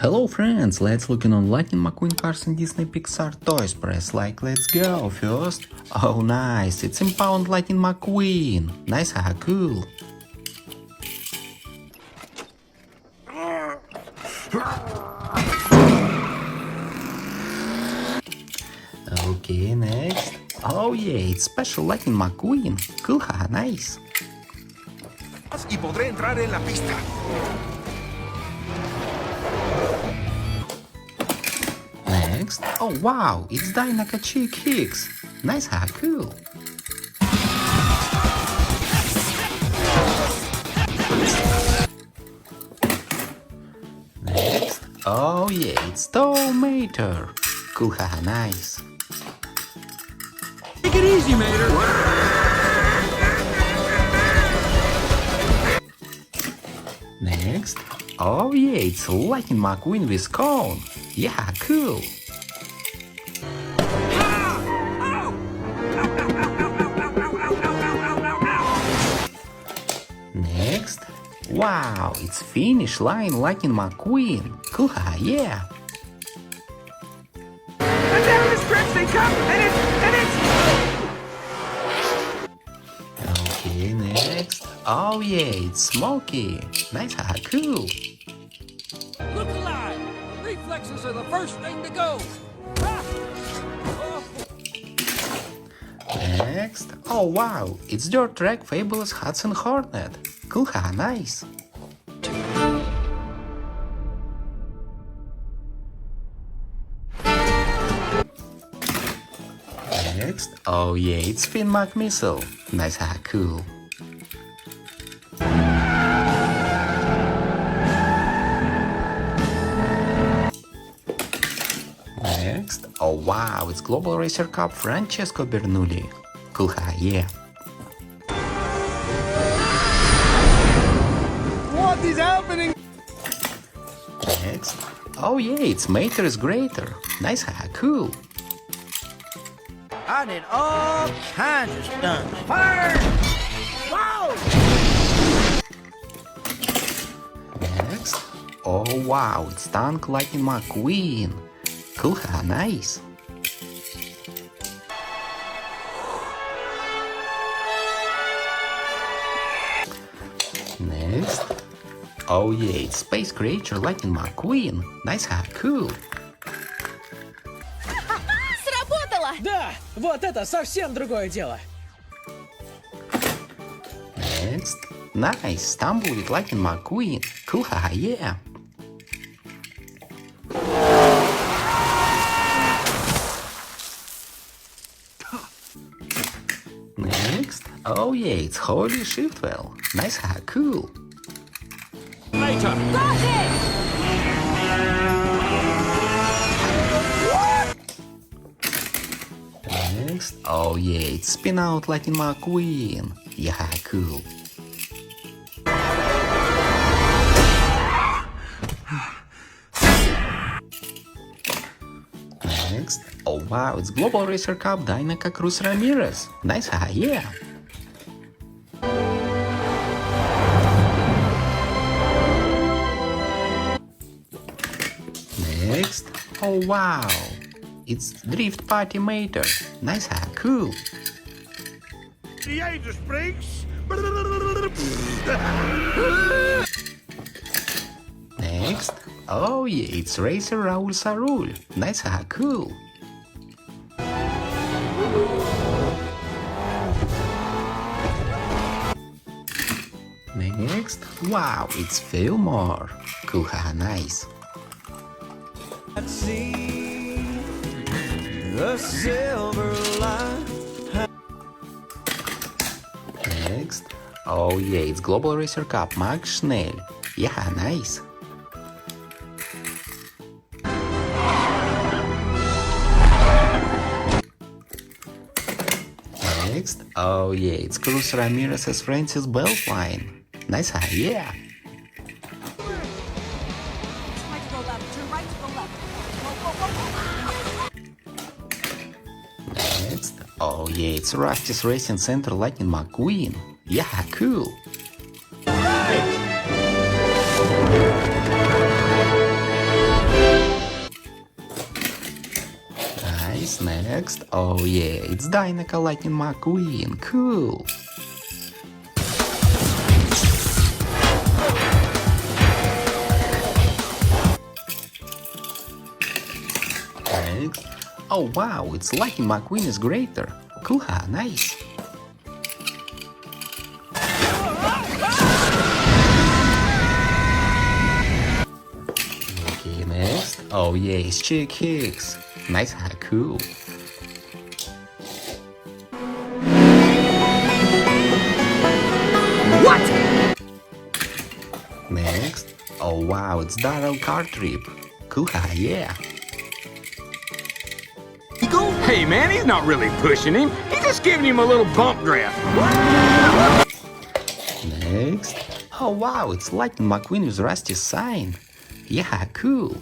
Hello friends, let's looking on Lightning McQueen cars and Disney Pixar toys. Press like, let's go. First, oh nice, it's impound Lightning McQueen. Nice, haha, cool. Okay, next. Oh yeah, it's special Lightning McQueen. Cool, haha, nice. Y podré entrar en la pista. Next. Oh wow, it's Diecast Hicks. Nice, haha, cool. Next. Oh yeah, it's Mater. Cool, haha, nice. Take it easy, Mater. Next. Oh yeah, it's Lightning McQueen with cone. Yeah, cool. Next. Wow, it's finish line Lightning McQueen. Cool, haha, yeah. And down the stretch they come, and it's... Okay, next. Oh yeah, it's Smokey. Nice, haha, cool. Look alive! Reflexes are the first thing to go! Ah! Oh. Next. Oh wow, it's Dirt Track Fabulous Hudson Hornet. Cool, haha, nice. Next. Oh yeah, it's Finn Mac Missile. Nice, haha, cool. Next. Oh wow, it's Global Racer Cup Francesco Bernoulli. Cool, haha, yeah. What is happening? Next. Oh yeah, it's Mater is Greater. Nice, haha, cool. I did all kinds of stunts. Fire! Whoa! Next. Oh wow, it's Tank Lightning McQueen. Cool, haha, nice. Next. Oh yeah, it's Space Creature Lightning McQueen. Nice, haha, cool. Сработало! Да, вот это совсем другое дело. Next. Nice, Stumble with Lightning McQueen. Cool, haha, yeah. Next. Oh yeah, it's Holy Shiftwell. Nice, haha, cool. Later. Next. Oh yeah, it's Spin Out Lightning McQueen. Yeah, cool. Next. Oh wow, it's Global Racer Cup Dynaca Cruz Ramirez. Nice, haha, yeah. Next. Oh wow, it's Drift Party Mater. Nice, haha, cool. The Angel Springs. Next. Oh yeah, it's Racer Raul Sarul. Nice, haha, cool. Next. Wow, it's Fillmore. Cool, haha, nice. See the silver line. Next. Oh yeah, it's Global Racer Cup Max Schnell. Yeah, nice. Next. Oh yeah, it's Cruz Ramirez's Francis Beltline. Nice, yeah. Right to go left, turn right to go left. Go, go, go, go. Next. Oh yeah, it's Rusty's Racing Center Lightning McQueen. Yeah, cool. nice. Next. Oh yeah, it's Dynamic Lightning McQueen. Cool. Next. Oh wow, it's Lightning McQueen is greater. Cool, huh? Nice. Okay, next. Oh yeah, it's Chick Hicks. Nice, huh? Cool. What? Next. Oh wow, it's Daryl Car Trip. Cool, huh? Yeah. Hey man, he's not really pushing him. He's just giving him a little bump draft. Next. Oh wow, it's Lightning McQueen with Rusty's sign. Yeah, cool.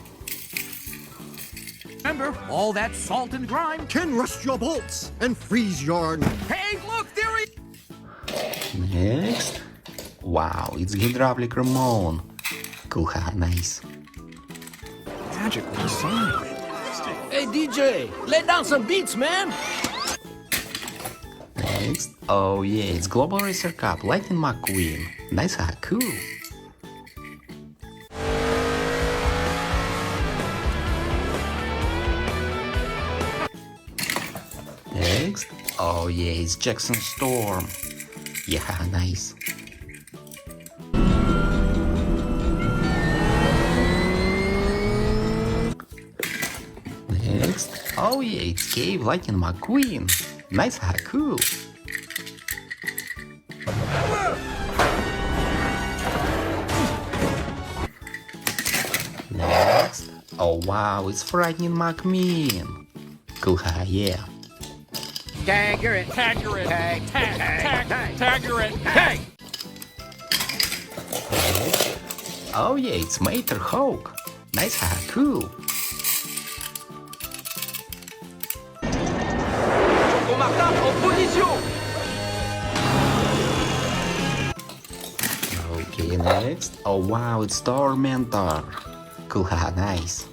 Remember, all that salt and grime. Can rust your bolts and freeze your... Hey, look, there he... Next. Wow, it's Hydraulic Ramon. Cool, huh? Nice. Magically silent. Hey, DJ, lay down some beats, man. Next. Oh yeah, it's Global Racer Cup, Lightning McQueen. Nice, huh? Cool. Next. Oh yeah, it's Jackson Storm. Yeah, nice. Next. Oh yeah, it's Cave Lightning McQueen. Nice, huh? Cool. Next. Oh wow, it's Frightening McMean. Cool, huh? Yeah. Tagger it. Tagger it. Tag, Tag, tag, tag, tag. tagger it. Hey! Oh yeah, it's Mater Hawk. Nice, huh? Cool. Okay, next. Oh wow, it's Tormentor. Cool, haha, nice.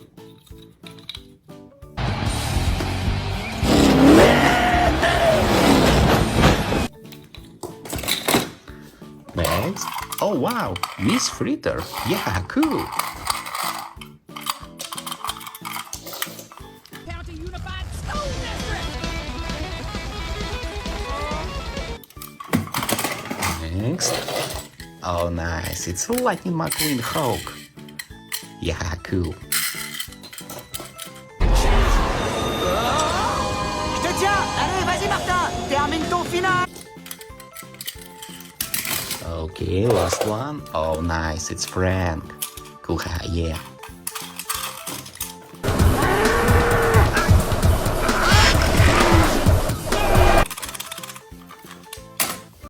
Next. Oh wow, Miss Fritter. Yeah, cool. County Unified School District. Next. Oh nice, it's Lightning McQueen Hawk. Yeah, cool. Je te tiens. Allez, vas-y, Martin. Termine ton final. Okay, last one. Oh nice, it's Frank. Cool, yeah.